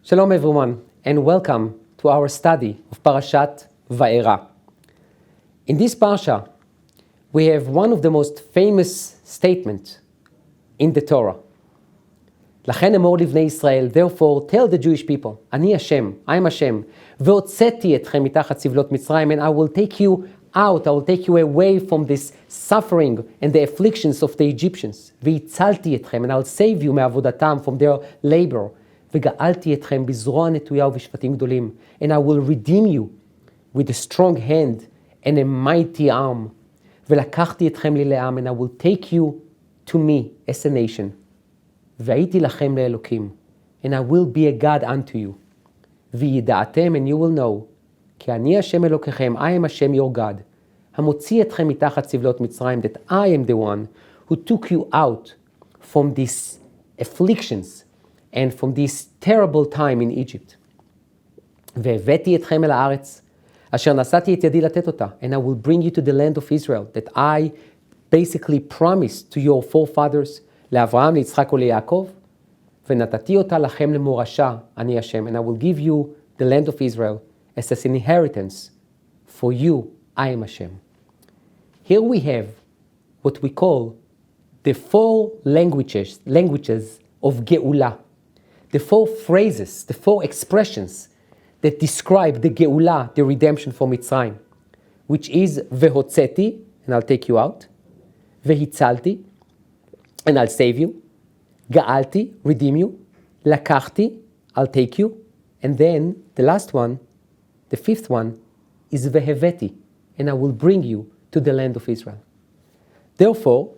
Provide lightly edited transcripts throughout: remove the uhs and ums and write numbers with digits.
Shalom everyone, and welcome to our study of Parashat Va'era. In this parsha, we have one of the most famous statements in the Torah. לכן אמור לבני ישראל, therefore tell the Jewish people, אני השם, I am השם, והוצאתי אתכם מתחת סבלות מצרים, and I will take you out, I will take you away from this suffering and the afflictions of the Egyptians. והצלתי אתכם, and I will save you מעבודתם, from their labor. וגאלתי אתכם בזרוע נטויה ובשבטים גדולים, and I will redeem you with a strong hand and a mighty arm. ולקחתי אתכם לי לעם, and I will take you to me as a nation. והייתי לכם לאלוקים, and I will be a God unto you. וידעתם, and you will know, כי אני השם אלוקיכם, I am השם your God, המוציא אתכם מתחת סבלות מצרים, that I am the one who took you out from these afflictions and from this terrible time in Egypt. והבאתי אתכם אל הארץ, אשר נשאתי את ידי לתת אותה, and I will bring you to the land of Israel, that I basically promised to your forefathers, לאברהם, ליצחק וליעקב, ונתתי אותה לכם למורשה, אני השם, and I will give you the land of Israel as an inheritance for you, I am Hashem. Here we have what we call the four languages of Geulah. The four phrases, the four expressions that describe the Geulah, the redemption from Mitzrayim, which is Vehotzeti, and I'll take you out, Vehitzalti, and I'll save you, Ga'alti, redeem you, Lakachti, I'll take you, and then the last one, the fifth one, is Veheveti, and I will bring you to the land of Israel. Therefore,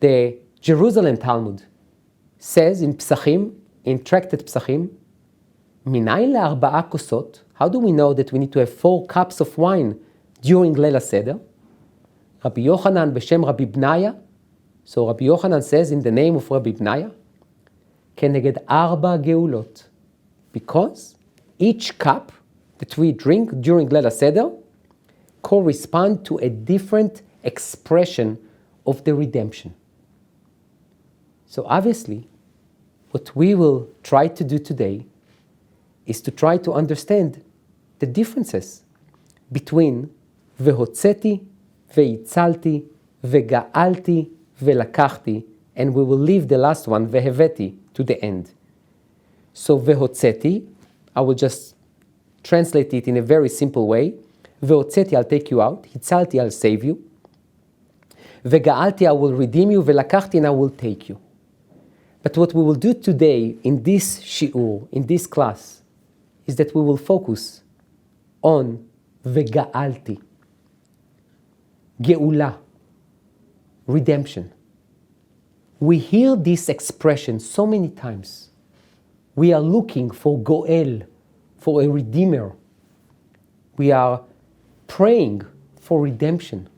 the Jerusalem Talmud says in Psachim, in Tractate Psachim, Minayin le'arba'a kosot, how do we know that we need to have 4 cups of wine during Leil HaSeder? Rabbi Yochanan b'shem Rabbi Bnaya, so Rabbi Yochanan says in the name of Rabbi Bnaya, keneged arba geulot, because each cup that we drink during Leil HaSeder correspond to a different expression of the redemption. So obviously, what we will try to do today is to try to understand the differences between Vehotzeti, Veitzalti, Vega'alti, Velakachti, and we will leave the last one, Veheveti, to the end. So Vehotzeti, I will just translate it in a very simple way. Vehotzeti, I'll take you out. Hitzalti, I'll save you. Vega'alti, I will redeem you. Velakachti, and I will take you. But what we will do today in this shi'ur, in this class, is that we will focus on Vega'alti, Geulah, redemption. We hear this expression so many times. We are looking for Goel, for a redeemer. We are praying for redemption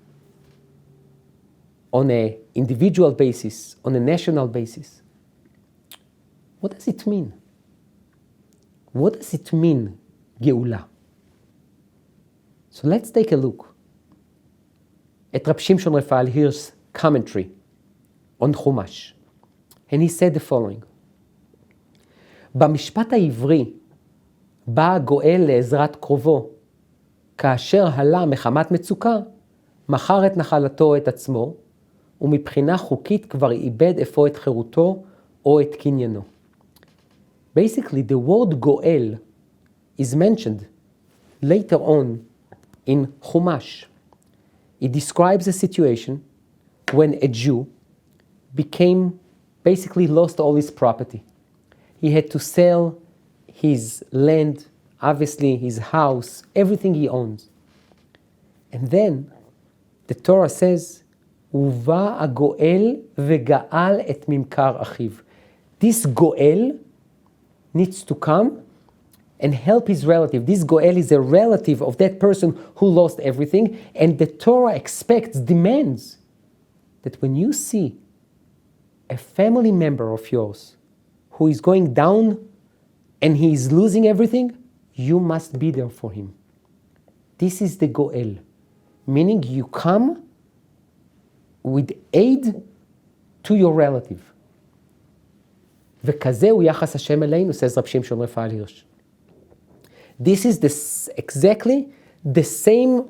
on an individual basis, on a national basis. What does it mean? What does it mean, Geulah? So let's take a look at Rabbi Shimshon Raphael Hirsch's commentary on Chumash. And he said the following: במשפט העברי בא הגואל לעזרת קרובו, כאשר הלה מחמת מצוקה, מכר את נחלתו את עצמו, ומבחינה חוקית כבר איבד אפוא את חירותו או את קניינו. Basically, the word Goel is mentioned later on in Chumash. It describes a situation when a Jew basically lost all his property. He had to sell his land, obviously his house, everything he owns. And then the Torah says, ובא הגואל וגאל את ממכר אחיו. This Goel needs to come and help his relative. This Goel is a relative of that person who lost everything, and the Torah demands that when you see a family member of yours who is going down and he is losing everything, you must be there for him. This is the Goel, meaning you come with aid to your relative. וכזה הוא יחס השם אלינו, says Rabbi Shimshon Raphael Hirsch. This is exactly the same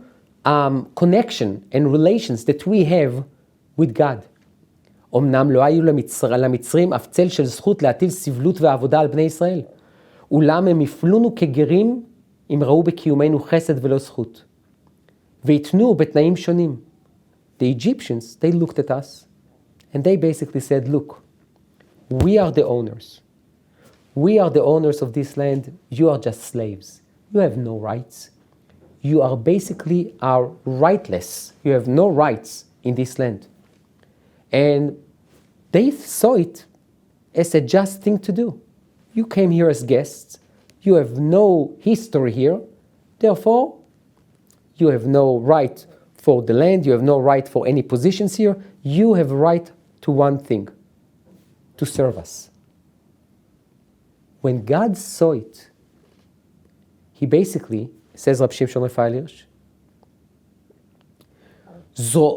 connection and relations that we have with God. אמנם לא היו למצרים אף צל של זכות להטיל סבלות ועבודה על בני ישראל. אולם הם יפלונו כגרים אם ראו בקיומנו חסד ולא זכות. ויתנו בתנאים שונים. The Egyptians, they looked at us and they basically said, look, we are the owners. We are the owners of this land. You are just slaves. You have no rights. You are basically are rightless. You have no rights in this land. And they saw it as a just thing to do. You came here as guests. You have no history here. Therefore, you have no right for the land. You have no right for any positions here. You have a right to one thing, to serve us. When God saw it, he basically, says Rabbi Shimshon Raphael Hirsch,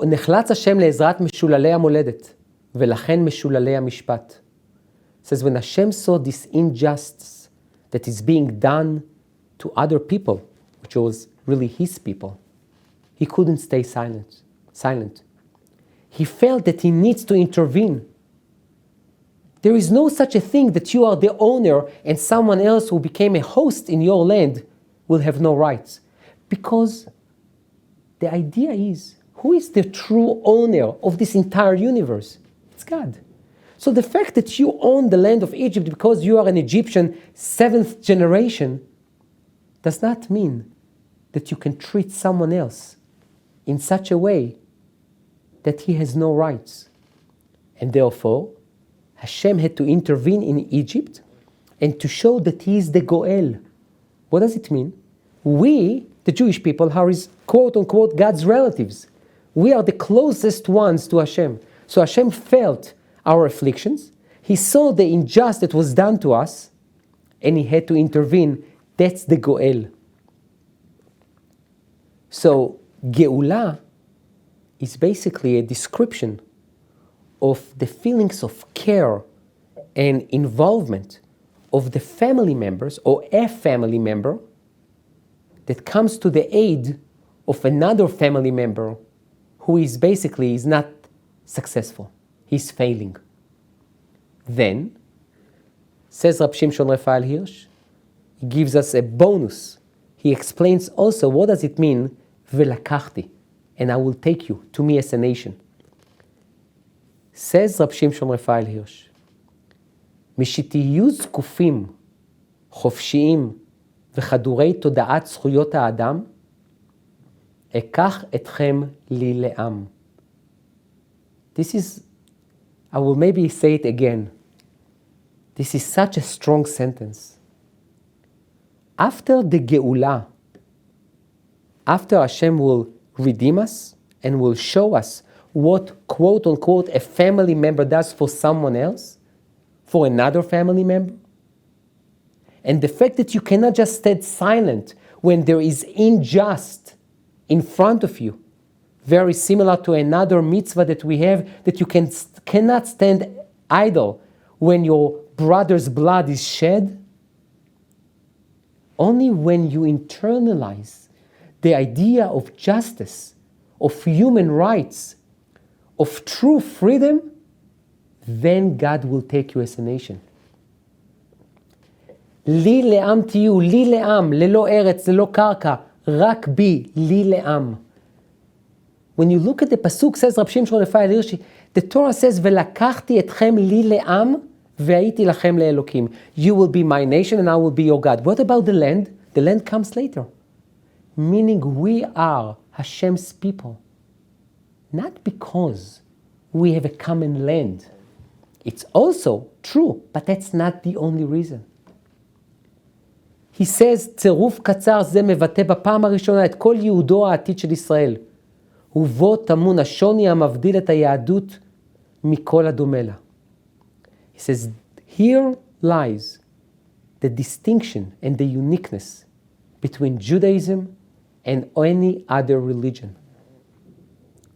נחלץ השם לעזרת משוללי המולדת, ולכן משוללי המשפט. Says when Hashem saw this injustice that is being done to other people, which was really his people, he couldn't stay silent. He felt that he needs to intervene. There is no such a thing that you are the owner and someone else who became a host in your land will have no rights. Because the idea is, who is the true owner of this entire universe? It's God. So the fact that you own the land of Egypt because you are an Egyptian 7th generation does not mean that you can treat someone else in such a way that he has no rights. And therefore, Hashem had to intervene in Egypt and to show that he is the Goel. What does it mean? We, the Jewish people, are his quote-unquote God's relatives. We are the closest ones to Hashem. So Hashem felt our afflictions. He saw the injustice that was done to us, and he had to intervene. That's the Goel. So Geula is basically a description of the feelings of care and involvement of the family members or a family member that comes to the aid of another family member who is not successful. He's failing. Then, says Rabbi Shimshon Raphael Hirsch, he gives us a bonus. He explains also what does it mean, velakachti, and I will take you to me as a nation. Says Rabbi Shimshon Raphael Hirsch, משתהיו זקופים, חופשיים וחדורי תודעת זכויות האדם, אקח אתכם לי לעם. This is, I will maybe say it again. This is such a strong sentence. After the Geula, after Hashem will redeem us and will show us what, quote unquote, a family member does for someone else, for another family member, and the fact that you cannot just stand silent when there is unjust in front of you, very similar to another mitzvah that we have, that you cannot stand idle when your brother's blood is shed. Only when you internalize the idea of justice, of human rights, of true freedom, then God will take you as a nation. לי לעם תהיו, לי לעם, ללא ארץ, ללא קרקע, רק בי, לי לעם. When you look at the pasuk, says Rabbi Shimshon Raphael Hirsch, the Torah says, ולקחתי אתכם לי לעם, והייתי לכם לאלוקים. You will be my nation and I will be your God. What about the land? The land comes later. Meaning we are Hashem's people. Not because we have a common land. It's also true, but that's not the only reason. He says, צירוף קצר זה מבטא בפעם הראשונה את כל יהודו העתיד של ישראל. ובו טמון השוני המבדיל את היהדות מכל הדומה לה. He says, here lies the distinction and the uniqueness between Judaism and any other religion.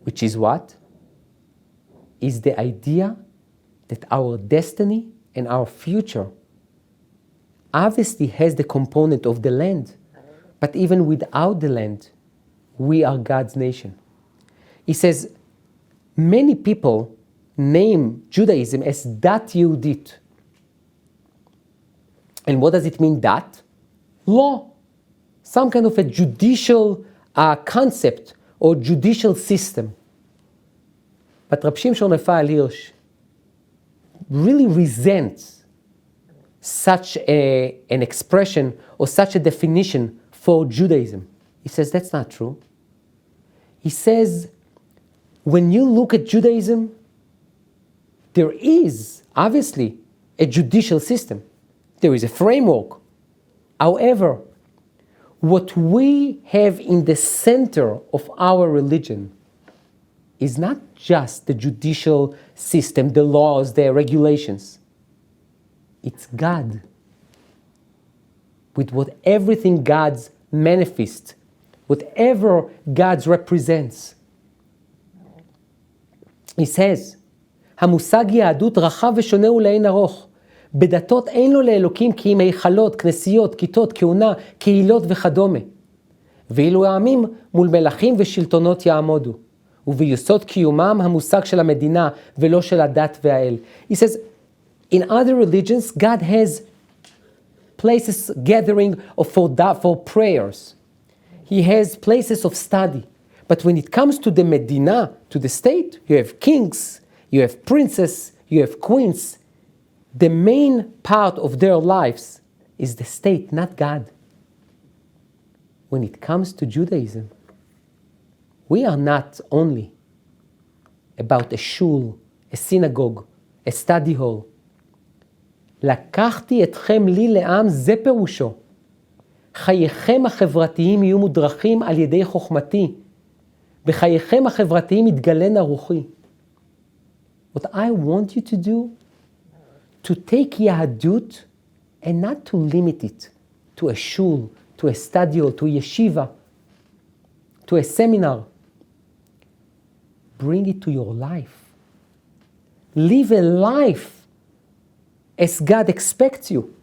Which is what? Is the idea that our destiny and our future obviously has the component of the land. But even without the land, we are God's nation. He says, many people name Judaism as Dat Yehudit. And what does it mean, dat? Law. Some kind of a judicial concept or judicial system. But Rab Shimshon Raphael Hirsch really resents such an expression or such a definition for Judaism. He says that's not true. He says, when you look at Judaism, there is obviously a judicial system. There is a framework. However, what we have in the center of our religion is not just the judicial system, the laws, the regulations. It's God. With what everything God's manifests, whatever God's represents. He says, המושג יהדות רחב ושונה ולאין ארוך. בדתות אין לו לאלוקים כי אם היכלות, כנסיות, כיתות, כהונה, קהילות וכדומה. ואילו העמים מול מלכים ושלטונות יעמודו. וביסוד קיומם המושג של המדינה ולא של הדת והאל. He says, in other religions, God has places gathering for prayers. He has places of study. But when it comes to the Medina, to the state, you have kings, you have princes, you have queens. The main part of their lives is the state, not God. When it comes to Judaism, we are not only about a shul, a synagogue, a study hall. לקחתי אתכם לי לעם, זה פירושו. חייכם החברתיים יהיו מודרכים על ידי חוכמתי. בחייכם החברתיים יתגלן רוחי. What I want you to do, to take Yahadut and not to limit it to a shul, to a study hall, to a yeshiva, to a seminar. Bring it to your life. Live a life as God expects you.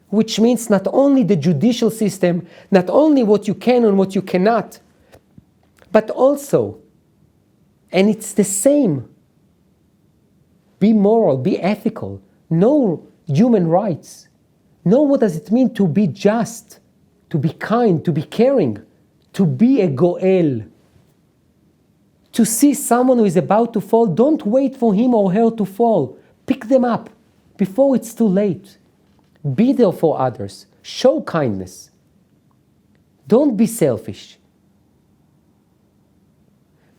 Which means not only the judicial system, not only what you can and what you cannot, but also, and it's the same, be moral, be ethical, know human rights, know what does it mean to be just, to be kind, to be caring, to be a goel. To see someone who is about to fall, don't wait for him or her to fall. Pick them up before it's too late. Be there for others. Show kindness. Don't be selfish.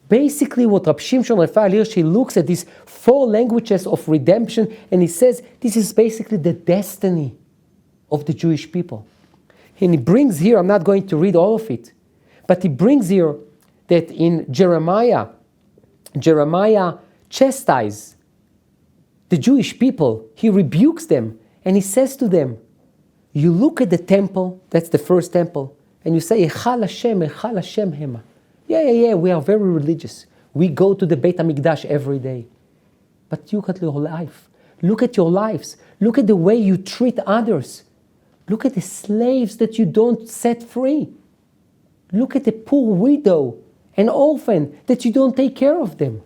Basically, what Rab Shimshon Raphael Hirsch, he looks at these 4 languages of redemption and he says this is basically the destiny of the Jewish people. And he brings here, I'm not going to read all of it, but he brings here that in Jeremiah chastises the Jewish people. He rebukes them and he says to them, you look at the temple, that's the first temple, and you say, Echal Hashem Hema. Yeah, we are very religious. We go to the Beit HaMikdash every day. But look at your life. Look at your lives. Look at the way you treat others. Look at the slaves that you don't set free. Look at the poor widow and orphan that you don't take care of them.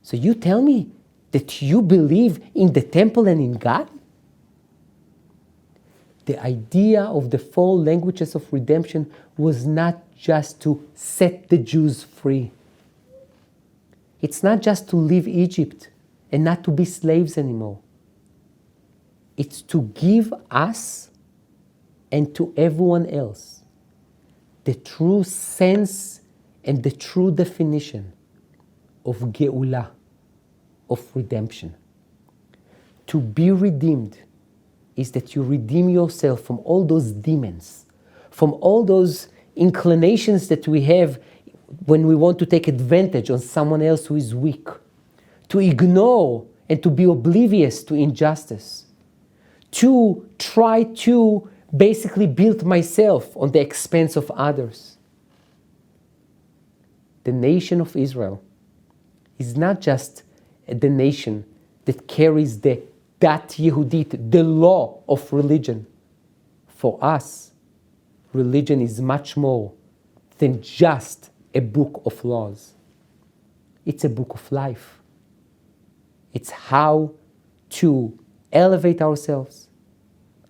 So you tell me that you believe in the temple and in God? The idea of the 4 languages of redemption was not just to set the Jews free. It's not just to leave Egypt and not to be slaves anymore. It's to give us and to everyone else the true sense and the true definition of Geula, of redemption. To be redeemed is that you redeem yourself from all those demons, from all those inclinations that we have when we want to take advantage on someone else who is weak, to ignore and to be oblivious to injustice, to try to basically build myself on the expense of others. The nation of Israel is not just the nation that carries the dat Yehudit, the law of religion. For us, religion is much more than just a book of laws. It's a book of life. It's how to elevate ourselves,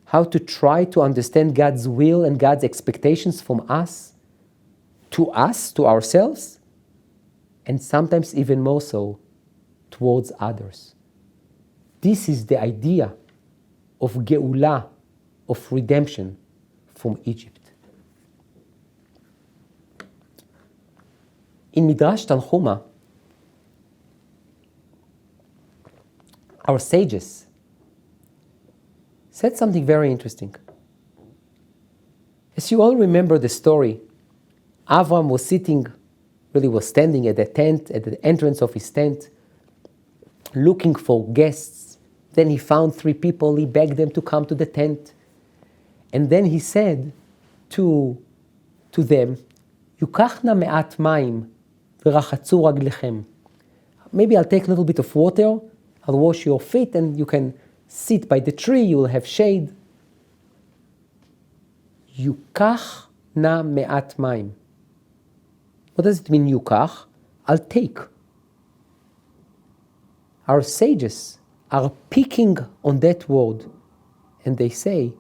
how to try to understand God's will and God's expectations from us, to ourselves, and sometimes even more so, towards others. This is the idea of Geulah, of redemption from Egypt. In Midrash Tanchuma, our sages said something very interesting. As you all remember the story, Avram was standing at the tent, at the entrance of his tent, looking for guests. Then he found 3 people, he begged them to come to the tent. And then he said to them, Yukachna me'at mayim v'rachatzu raglechem. Maybe I'll take a little bit of water, I'll wash your feet, and you can sit by the tree, you will have shade. Yukachna me'at mayim. What does it mean, yukach? I'll take. Our sages are picking on that word, and they say,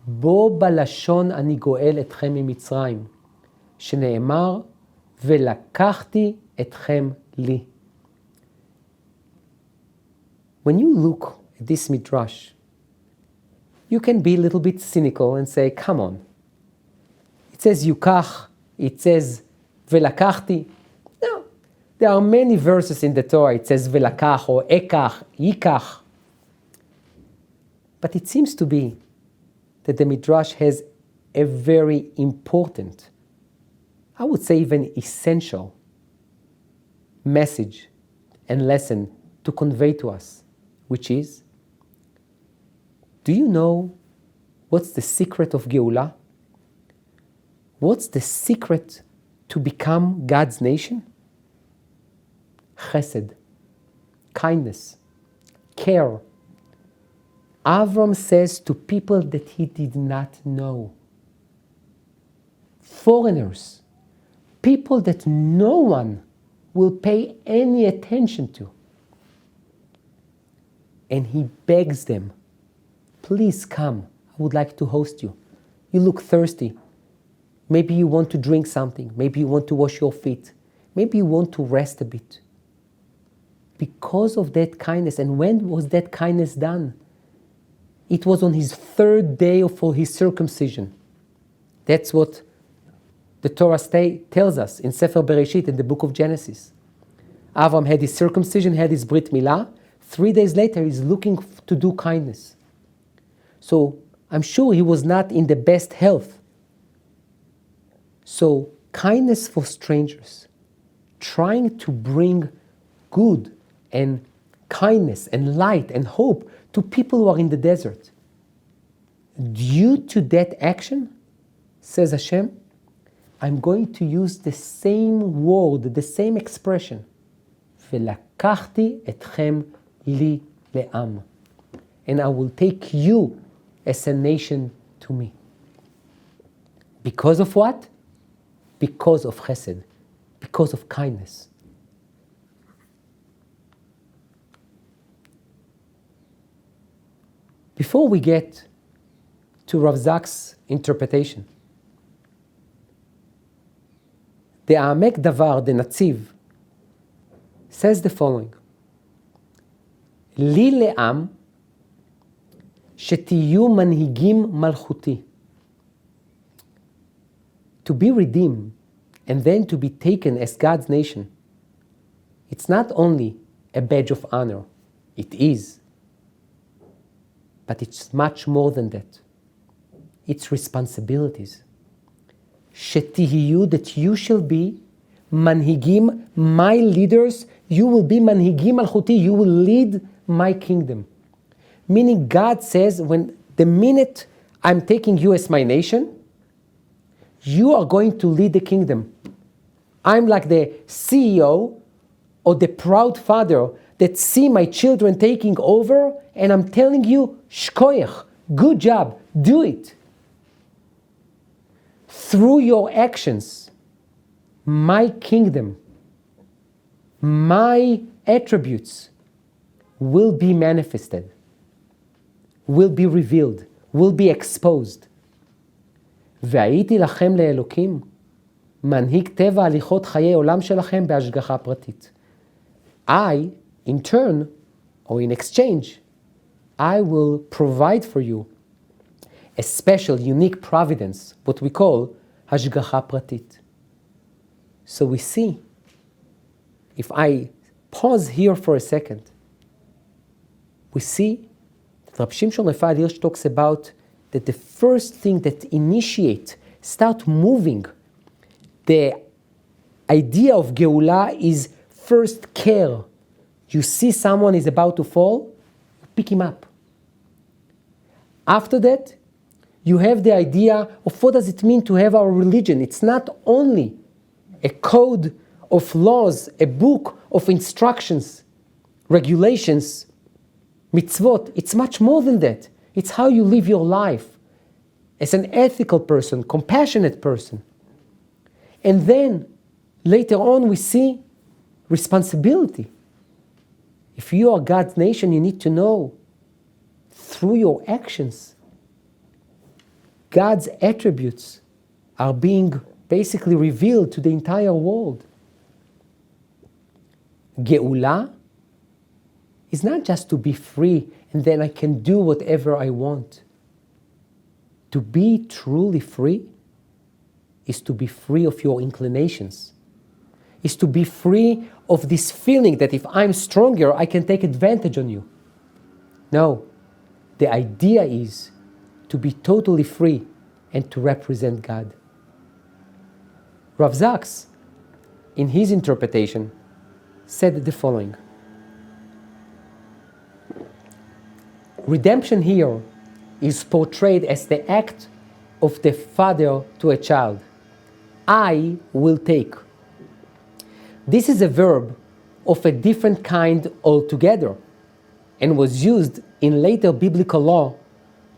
Bo balashon ani goel etchem mimitzrayim, shene'emar velakachti etchem li. When you look at this midrash, you can be a little bit cynical and say, come on. It says yukach, it says velakachti. No, there are many verses in the Torah. It says velakach or ekach, yikach. But it seems to be that the midrash has a very important, I would say even essential, message and lesson to convey to us, which is, do you know what's the secret of Geulah? What's the secret to become God's nation? Chesed, kindness, care. Avram says to people that he did not know, foreigners, people that no one will pay any attention to. And he begs them, please come, I would like to host you. You look thirsty. Maybe you want to drink something. Maybe you want to wash your feet. Maybe you want to rest a bit. Because of that kindness, and when was that kindness done? It was on his 3rd day for his circumcision. That's what the Torah tells us in Sefer Bereshit, in the book of Genesis. Avram had his circumcision, had his Brit Milah. 3 days later, he's looking to do kindness. So I'm sure he was not in the best health. So kindness for strangers, trying to bring good and kindness and light and hope to people who are in the desert. Due to that action, says Hashem, I'm going to use the same word, the same expression. Velakachti etchem li le'am. And I will take you as a nation to me. Because of what? Because of chesed. Because of kindness. Before we get to Rav Zak's interpretation, the Amek Davar, the Natziv, says the following: Li le'am shetiyu manhigim malchuti. To be redeemed and then to be taken as God's nation, it's not only a badge of honor, it is, but it's much more than that. It's responsibilities. Shetihiyu, that you shall be manhigim, my leaders. You will be manhigim alchuti. You will lead my kingdom. Meaning God says, when the minute I'm taking you as my nation, you are going to lead the kingdom. I'm like the CEO or the proud father that see my children taking over, and I'm telling you, shkoyach, good job, do it. Through your actions, my kingdom, my attributes will be manifested, will be revealed, will be exposed. והייתי לכם לאלוקים, מנהיג טבע הליכות חיי עולם שלכם בהשגחה פרטית. I, in turn, or in exchange, I will provide for you a special, unique providence, what we call השגחה פרטית. So we see, if I pause here for a second, we see that Rabbi Shimshon Raphael Hirsch talks about that the first thing that start moving the idea of Geula is first care. You see someone is about to fall, pick him up. After that, you have the idea of what does it mean to have our religion. It's not only a code of laws, a book of instructions, regulations, mitzvot. It's much more than that. It's how you live your life as an ethical person, compassionate person. And then, later on, we see responsibility. If you are God's nation, you need to know, through your actions, God's attributes are being basically revealed to the entire world. Geula is not just to be free and then I can do whatever I want. To be truly free is to be free of your inclinations, is to be free of this feeling that if I'm stronger, I can take advantage on you. No, the idea is to be totally free and to represent God. Rav Zaks, in his interpretation, said the following. Redemption here is portrayed as the act of the father to a child. I will take. This is a verb of a different kind altogether and was used in later biblical law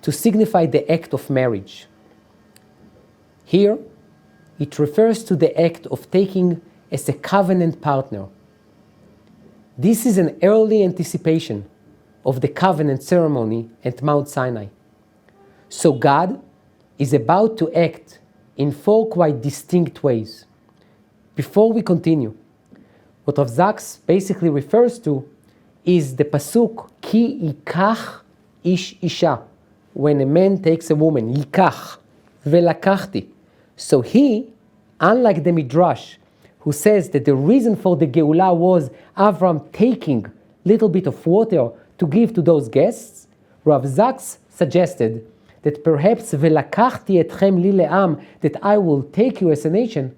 to signify the act of marriage. Here, it refers to the act of taking as a covenant partner. This is an early anticipation of the covenant ceremony at Mount Sinai. So God is about to act in 4 quite distinct ways. Before we continue, what Rav Zaks basically refers to is the pasuk, Ki yikach ish isha, when a man takes a woman, yikach, velakachti. So he, unlike the Midrash, who says that the reason for the Geula was Avram taking a little bit of water to give to those guests, Rav Zaks suggested that perhaps velakachti etchem li le'am, that I will take you as a nation,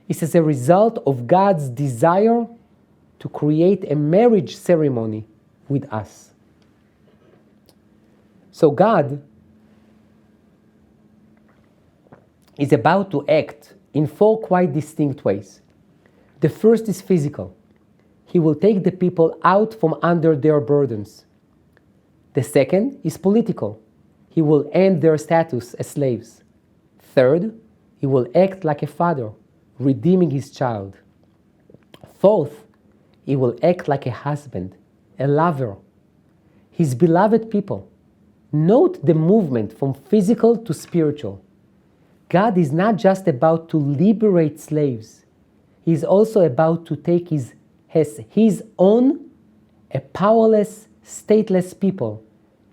is as a result of God's desire to create a marriage ceremony with us. So God is about to act in 4 quite distinct ways. The first is physical. He will take the people out from under their burdens. The second is political. He will end their status as slaves. Third, he will act like a father, redeeming his child. Fourth, he will act like a husband, a lover. His beloved people. Note the movement from physical to spiritual. God is not just about to liberate slaves. He is also about to take his own, a powerless, stateless people,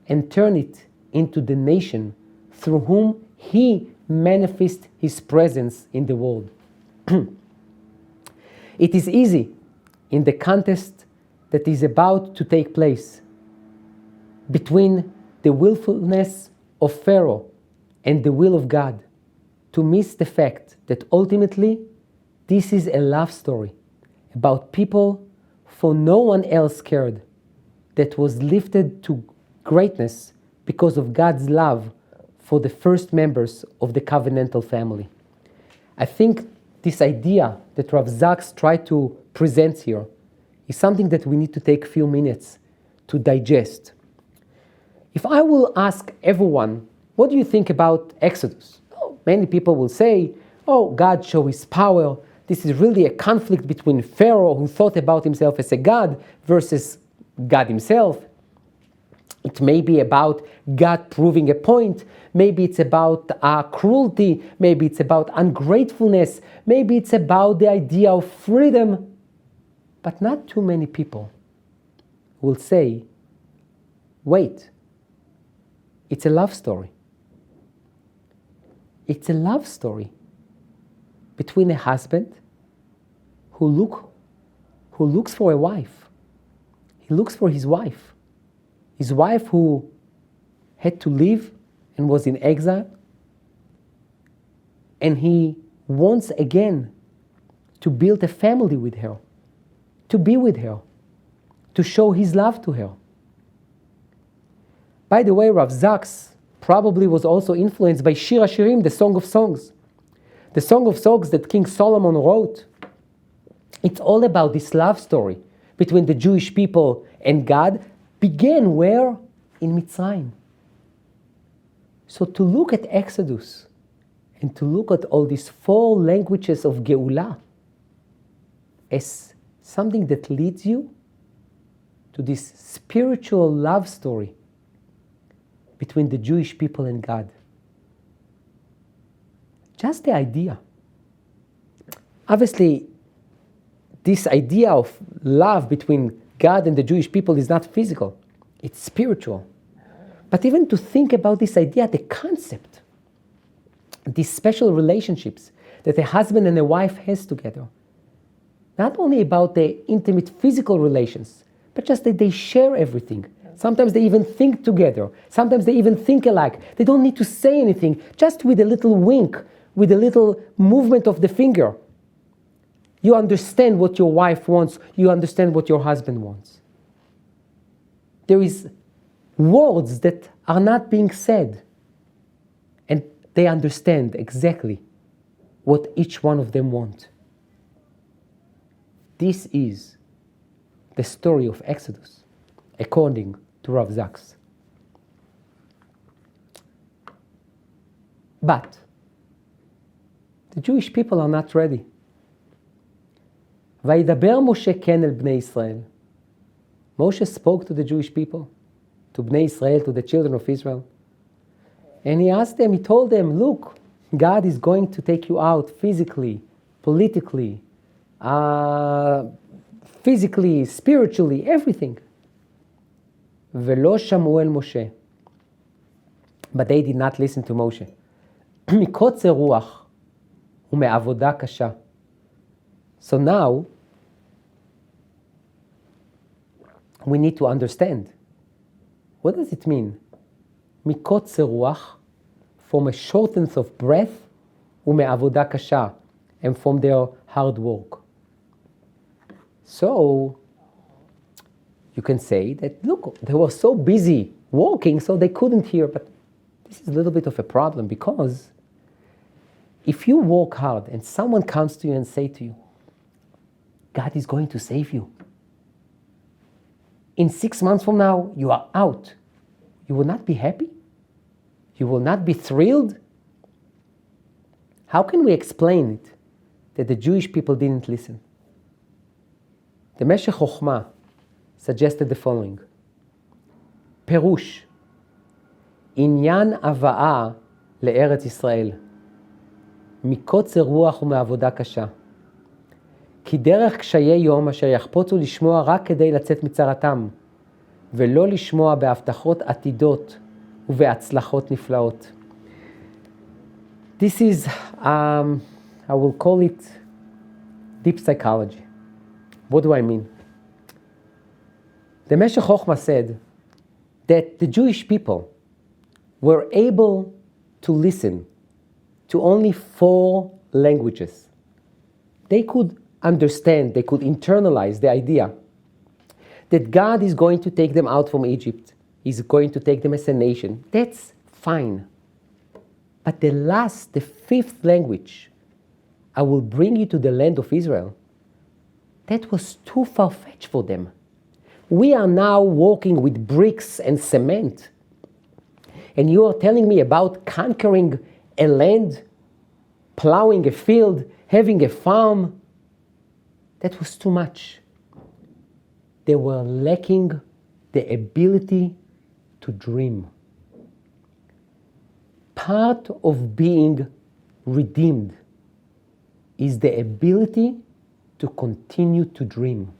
and turn it into the nation through whom he manifests his presence in the world. It is easy in the contest that is about to take place between the willfulness of Pharaoh and the will of God to miss the fact that ultimately this is a love story about people for no one else cared, that was lifted to greatness because of God's love for the first members of the covenantal family. I think this idea that Rav Zaks tried to present here is something that we need to take a few minutes to digest. If I will ask everyone, what do you think about Exodus? Oh, many people will say, oh, God showed his power. This is really a conflict between Pharaoh, who thought about himself as a god, versus God himself. It may be about God proving a point. Maybe it's about cruelty. Maybe it's about ungratefulness. Maybe it's about the idea of freedom. But not too many people will say, wait, it's a love story. It's a love story between a husband who looks for a wife. He looks for his wife. His wife who had to leave and was in exile. And he wants again to build a family with her, to be with her, to show his love to her. By the way, Rav Zaks probably was also influenced by Shir HaShirim, the Song of Songs. The Song of Songs that King Solomon wrote. It's all about this love story between the Jewish people and God. Began where? In Mitzrayim. So to look at Exodus and to look at all these 4 languages of Geulah as something that leads you to this spiritual love story between the Jewish people and God. Just the idea. Obviously, this idea of love between God and the Jewish people is not physical, it's spiritual. But even to think about this idea, the concept, these special relationships that a husband and a wife has together, not only about the intimate physical relations, but just that they share everything. Sometimes they even think together. Sometimes they even think alike. They don't need to say anything, just with a little wink, with a little movement of the finger. You understand what your wife wants. You understand what your husband wants. There is words that are not being said. And they understand exactly what each one of them wants. This is the story of Exodus, according to Rav Zaks. But the Jewish people are not ready. וידבר משה כן אל בני ישראל. Moshe spoke to the Jewish people, to Bnei Israel, to the children of Israel. And he asked them, he told them, look, God is going to take you out physically, politically, physically, spiritually, everything. ולא שמעו אל משה. But they did not listen to Moshe. מקוצר רוח ומעבודה קשה. So now, we need to understand. What does it mean? מקוצר רוח, from a shortness of breath, ומעבודה קשה, and from their hard work. So, you can say that, look, they were so busy working, so they couldn't hear. But this is a little bit of a problem, because if you work hard and someone comes to you and say to you, God is going to save you. In 6 months from now, you are out. You will not be happy? You will not be thrilled? How can we explain it that the Jewish people didn't listen? The Meshech Chochmah suggested the following. פירוש, עניין הבאה לארץ ישראל, מקוצר רוח ומעבודה קשה. כי דרך קשיי יום אשר יחפוצו לשמוע רק כדי לצאת מצרתם, ולא לשמוע בהבטחות עתידות ובהצלחות נפלאות. This is, I will call it deep psychology. What do I mean? The Meshech Chochmah said that the Jewish people were able to listen to only 4 languages. They could understand, they could internalize the idea that God is going to take them out from Egypt. He's going to take them as a nation. That's fine. But the 5th language, I will bring you to the land of Israel. That was too far-fetched for them. We are now working with bricks and cement. And you are telling me about conquering a land, plowing a field, having a farm. That was too much. They were lacking the ability to dream. Part of being redeemed is the ability to continue to dream.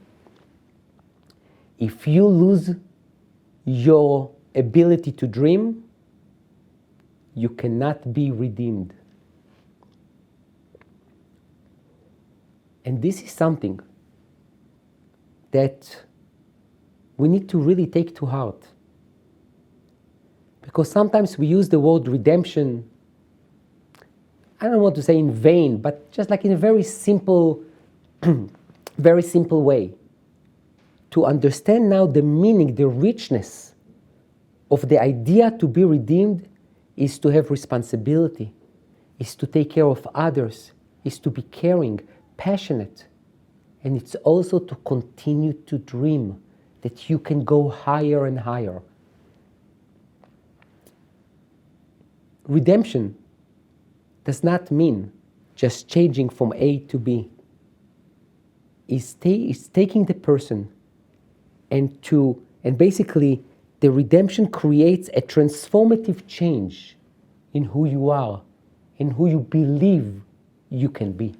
If you lose your ability to dream, you cannot be redeemed. And this is something that we need to really take to heart. Because sometimes we use the word redemption, I don't want to say in vain, but just like in a very simple way. To understand now the meaning, the richness of the idea to be redeemed is to have responsibility, is to take care of others, is to be caring, passionate. And it's also to continue to dream that you can go higher and higher. Redemption does not mean just changing from A to B. It's taking the person and basically the redemption creates a transformative change in who you are, in who you believe you can be.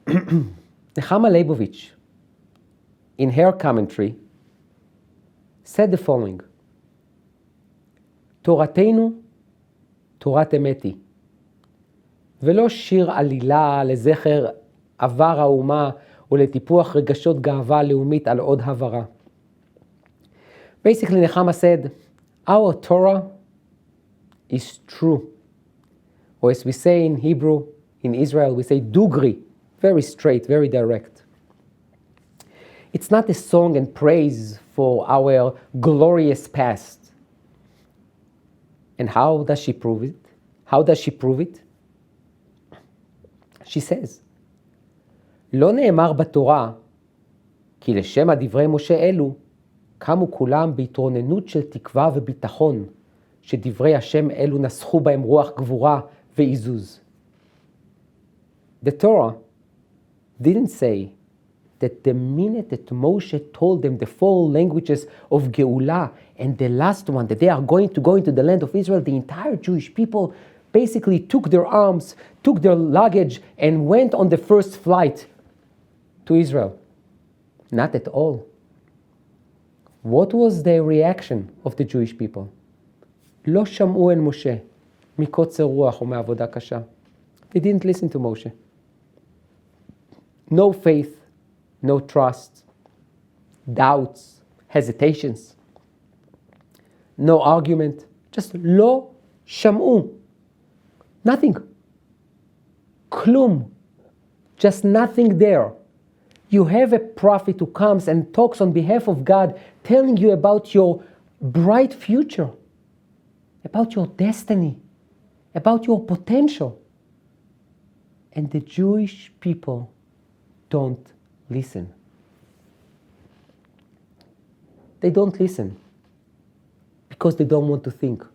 Nechama Leibovich, in her commentary, said the following: תורתנו, תורת אמת היא, ולא שיר עלילה לזכר עבר האומה ולטיפוח רגשות גאווה לאומית על עוד הברה. Basically, Nechama said, our Torah is true. Or as we say in Hebrew, in Israel, we say dugri, very straight, very direct. It's not a song and praise for our glorious past. And how does she prove it? How does she prove it? She says, לא נאמר בתורה, כי לשם הדברי משה אלו, קמו כולם בהתרוננות של תקווה וביטחון, שדברי השם אלו נסחו בהם רוח גבורה ועיזוז. The Torah didn't say that the minute that Moshe told them the 4 languages of Geulah and the last one, that they are going to go into the land of Israel, the entire Jewish people basically took their arms, took their luggage, and went on the first flight to Israel. Not at all. What was the reaction of the Jewish people? לא שמעו אל משה מקוצר רוח ומעבודה קשה. They didn't listen to Moshe. No faith, no trust, doubts, hesitations, no argument, just לא שמעו. Nothing. כלום. Just nothing there. You have a prophet who comes and talks on behalf of God, telling you about your bright future, about your destiny, about your potential. And the Jewish people don't listen. They don't listen because they don't want to think.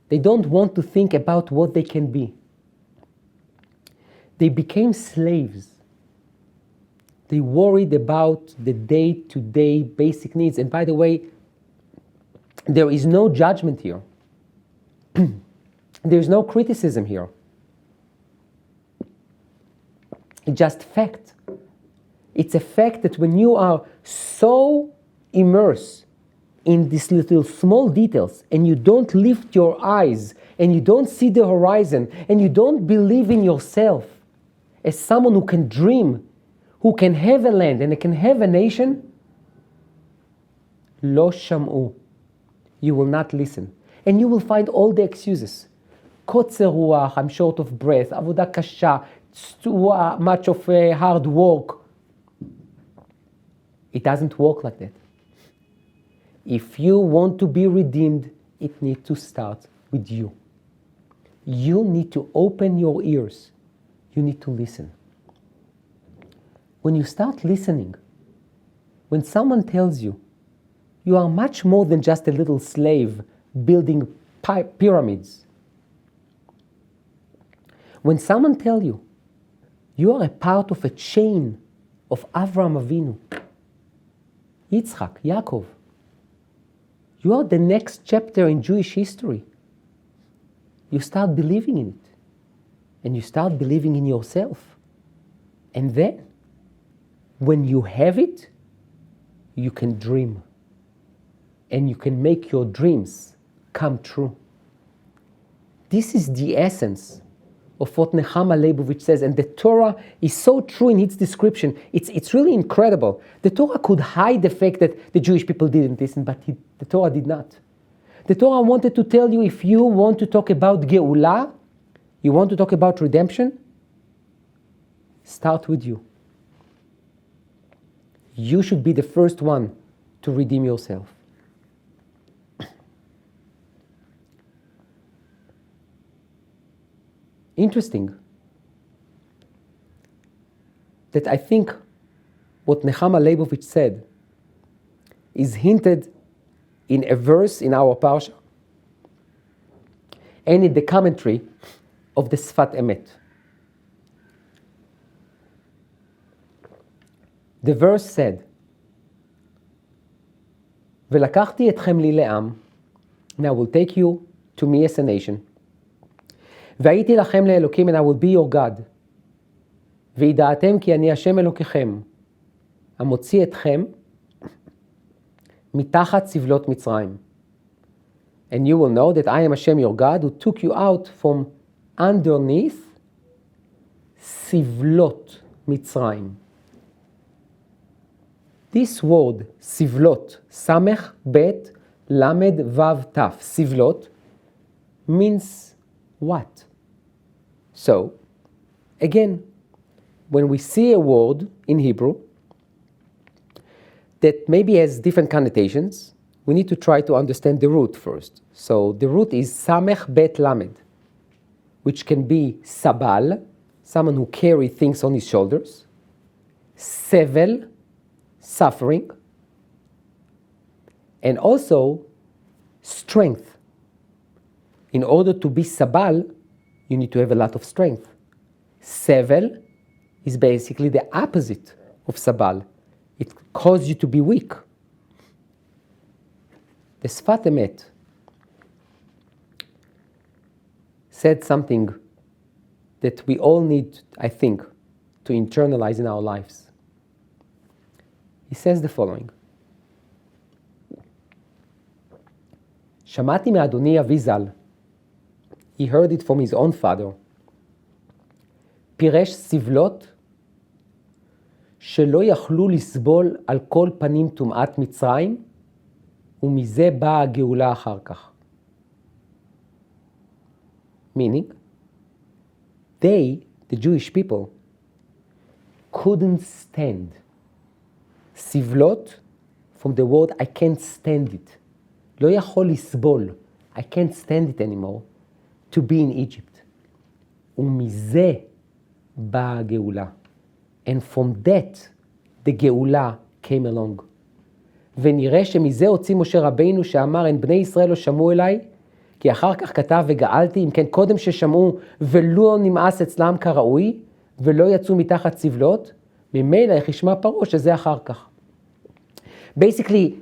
They don't want to think about what they can be. They became slaves. They worried about the day-to-day basic needs. And by the way, there is no judgment here. There is no criticism here. It's just fact. It's a fact that when you are so immersed in these little small details and you don't lift your eyes and you don't see the horizon and you don't believe in yourself as someone who can dream, who can have a land and can have a nation, לא שמעו. You will not listen. And you will find all the excuses. קוצר רוח, I'm short of breath, עבודה קשה, it's too much of hard work. It doesn't work like that. If you want to be redeemed, it needs to start with you. You need to open your ears. You need to listen. When you start listening, when someone tells you, you are much more than just a little slave building pyramids. When someone tells you, you are a part of a chain of Avraham Avinu, Yitzchak, Yaakov. You are the next chapter in Jewish history. You start believing in it. And you start believing in yourself. And then, when you have it, you can dream. And you can make your dreams come true. This is the essence of what Nechama Leibovich says, and the Torah is so true in its description. It's really incredible. The Torah could hide the fact that the Jewish people didn't listen, but the Torah did not. The Torah wanted to tell you, if you want to talk about Geulah, you want to talk about redemption, start with you. You should be the first one to redeem yourself. Interesting that I think what Nechama Leibovich said is hinted in a verse in our Parsha and in the commentary of the Sfat Emet. The verse said, "Velakachti etchem li le'am," and I will take you to me as a nation. והייתי לכם לאלוקים, and I will be your God. וידעתם כי אני השם אלוקיכם, המוציא אתכם מתחת סבלות מצרים. And you will know that I am Hashem your God, who took you out from underneath סבלות מצרים. This word, סבלות, סמך, בית, למד, וו, תף, סבלות, means what? So, again, when we see a word in Hebrew that maybe has different connotations, we need to try to understand the root first. So the root is samech bet lamed, which can be sabal, someone who carries things on his shoulders, sevel, suffering, and also strength. In order to be sabal, you need to have a lot of strength. Sevel is basically the opposite of sabal. It causes you to be weak. The Sfat Emet said something that we all need, I think, to internalize in our lives. He says the following: שמעתי מאדוני אבי ז"ל, he heard it from his own father, פירש סבלות שלא יכלו לסבול על כל פנים טומאת מצרים, ומזה באה הגאולה אחר כך. Meaning, they, the Jewish people, couldn't stand. סבלות, from the word I can't stand it. לא יכול לסבול. I can't stand it anymore. To be in Egypt. ומזה באה הגאולה. And from that, the גאולה came along. ונראה שמזה הוציא משה רבינו שאמר, אין בני ישראל לא שמעו אליי, כי אחר כך כתב וגאלתי, אם כן קודם ששמעו ולא נמאס אצלם כראוי, ולא יצאו מתחת סבלות, ממילא איך ישמע פרעה שזה אחר כך. Basically,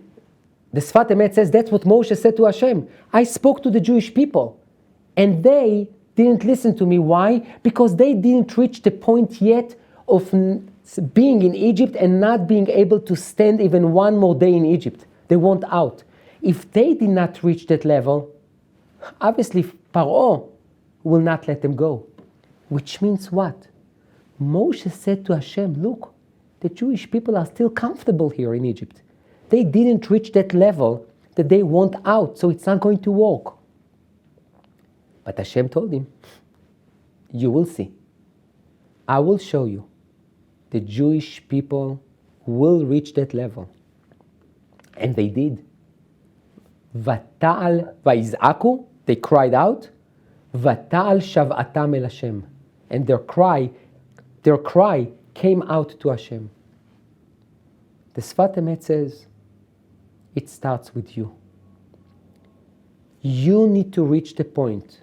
the Sfat Emet says that's what Moshe said to Hashem. I spoke to the Jewish people, and they didn't listen to me. Why? Because they didn't reach the point yet of being in Egypt and not being able to stand even one more day in Egypt. They want out. If they did not reach that level, obviously Paro will not let them go. Which means what? Moshe said to Hashem, look, the Jewish people are still comfortable here in Egypt. They didn't reach that level that they want out, so it's not going to work. But Hashem told him, you will see. I will show you. The Jewish people will reach that level. And they did. Vata'al va'iz'aku, they cried out, Vata'al shav'atam el Hashem. And their cry their cry came out to Hashem. The Sfat Emet says, it starts with you. You need to reach the point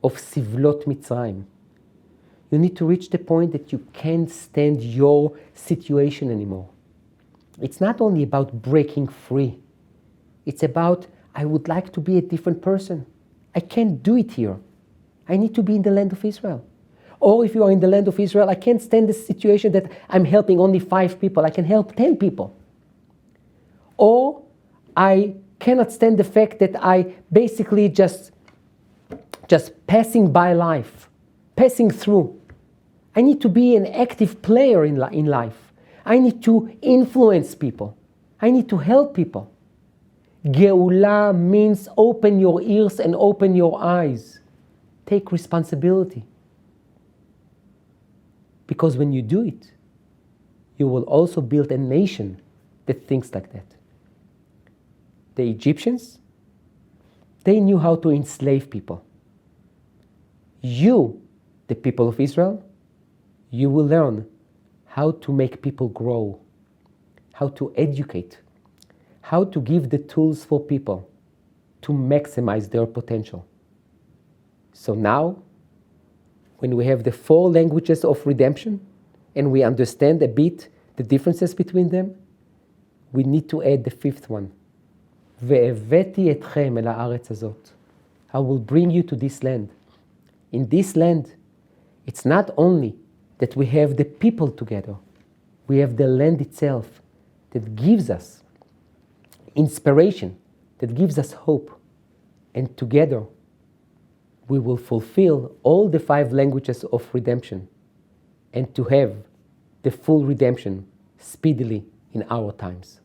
of Sivlot Mitzrayim. You need to reach the point that you can't stand your situation anymore. It's not only about breaking free. It's about, I would like to be a different person. I can't do it here. I need to be in the land of Israel. Or if you are in the land of Israel, I can't stand the situation that I'm helping only 5 people. I can help 10 people. Or I cannot stand the fact that I basically just passing by life, passing through. I need to be an active player in life. I need to influence people. I need to help people. Geula means open your ears and open your eyes. Take responsibility. Because when you do it, you will also build a nation that thinks like that. The Egyptians, they knew how to enslave people. You, the people of Israel, you will learn how to make people grow, how to educate, how to give the tools for people to maximize their potential. So now, when we have the 4 languages of redemption and we understand a bit the differences between them, we need to add the 5th one. והבאתי אתכם אל הארץ הזאת. I will bring you to this land. In this land, it's not only that we have the people together, we have the land itself that gives us inspiration, that gives us hope. And together, we will fulfill all the 5 languages of redemption and to have the full redemption speedily in our times.